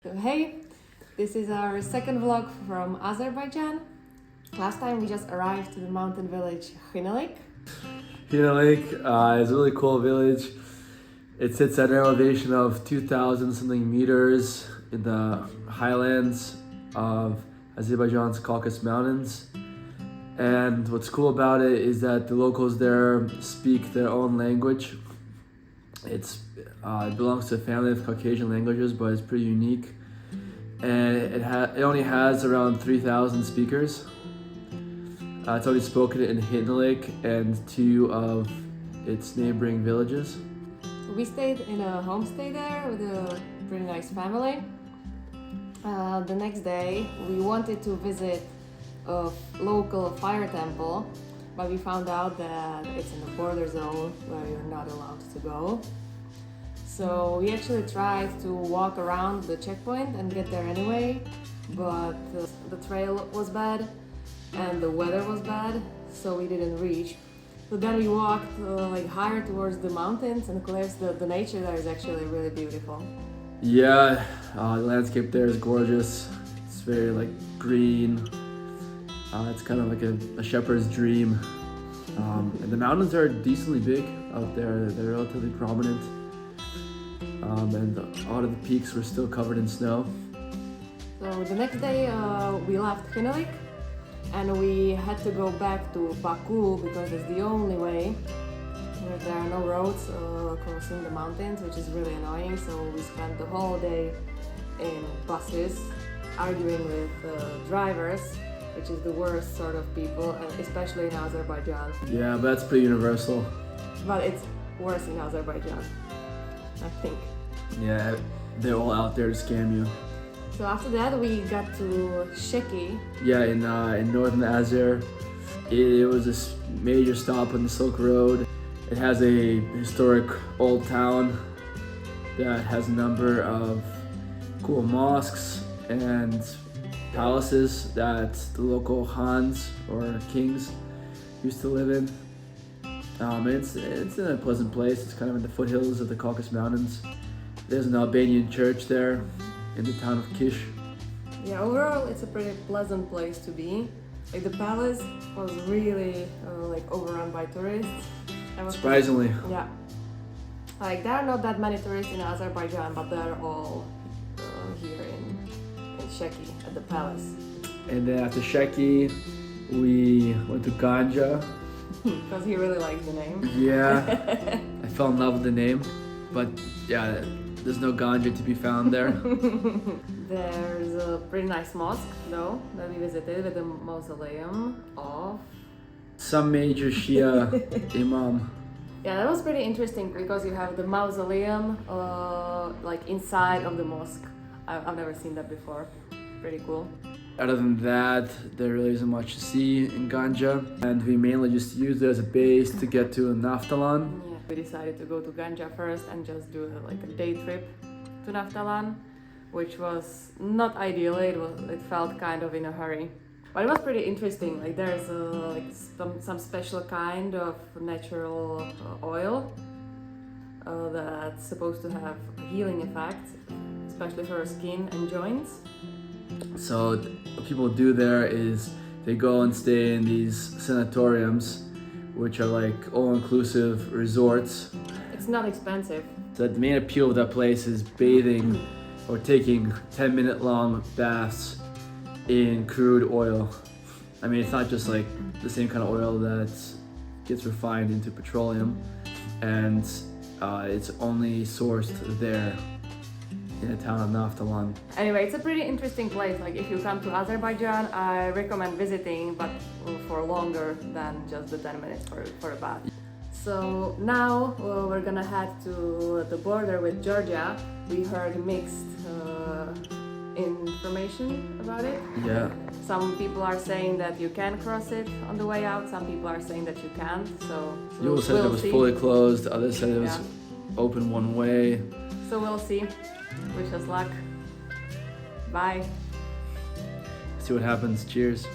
So, hey, this is our second vlog from Azerbaijan. Last time we just arrived to the mountain village Xinalig. Xinalig is a really cool village. It sits at an elevation of 2,000 something meters in the highlands of Azerbaijan's Caucasus Mountains. And what's cool about it is that the locals there speak their own language. It belongs to a family of Caucasian languages, but it's pretty unique. And it only has around 3,000 speakers. It's only spoken in Xinalig and two of its neighboring villages. We stayed in a homestay there with a pretty nice family. The next day we wanted to visit a local fire temple, but we found out that it's in a border zone where you're not allowed to go. So we actually tried to walk around the checkpoint and get there anyway, but the trail was bad and the weather was bad, so we didn't reach. So then we walked higher towards the mountains, and of course the nature there is actually really beautiful. Yeah, the landscape there is gorgeous. It's very green. It's kind of like a shepherd's dream. And the mountains are decently big out there. They're relatively prominent. And a lot of the peaks were still covered in snow. So the next day we left Xinalig and we had to go back to Baku because it's the only way. There are no roads crossing the mountains, which is really annoying. So we spent the whole day in buses arguing with drivers, which is the worst sort of people, especially in Azerbaijan. Yeah, but that's pretty universal. But it's worse in Azerbaijan, I think. Yeah, they're all out there to scam you. So after that we got to Sheki. Yeah, in northern Azer. It was a major stop on the Silk Road. It has a historic old town that has a number of cool mosques and palaces that the local Khans or kings used to live in. It's in a pleasant place. It's kind of in the foothills of the Caucasus Mountains. There's an Albanian church there in the town of Kish. Yeah, overall it's a pretty pleasant place to be. The palace was really overrun by tourists. Surprisingly. Yeah. There are not that many tourists in Azerbaijan, but they're all here in Sheki at the palace. And then after Sheki, we went to Ganja. Because he really likes the name. Yeah, I fell in love with the name, but yeah, there's no Ganja to be found there. There's a pretty nice mosque though that we visited with the mausoleum of some major Shia imam. Yeah, that was pretty interesting because you have the mausoleum inside of the mosque. I've never seen that before. Pretty cool. Other than that, there really isn't much to see in Ganja, and we mainly just used it as a base to get to Naftalan. Yeah, we decided to go to Ganja first and just do a day trip to Naftalan, which was not ideal. It felt kind of in a hurry, but it was pretty interesting. There's some special kind of natural oil that's supposed to have a healing effect, especially for skin and joints. So what people do there is they go and stay in these sanatoriums, which are all-inclusive resorts. It's not expensive. So the main appeal of that place is bathing or taking 10-minute long baths in crude oil. I mean, it's not just the same kind of oil that gets refined into petroleum, and it's only sourced there in the town of Naftalan. Anyway, it's a pretty interesting place. If you come to Azerbaijan, I recommend visiting, but for longer than just the 10 minutes for a bath. So now we're gonna head to the border with Georgia. We heard mixed information about it. Yeah. Some people are saying that you can cross it on the way out. Some people are saying that you can't. So You said it was fully closed. Others said it was open one way. So we'll see. Wish us luck. Bye. See what happens. Cheers.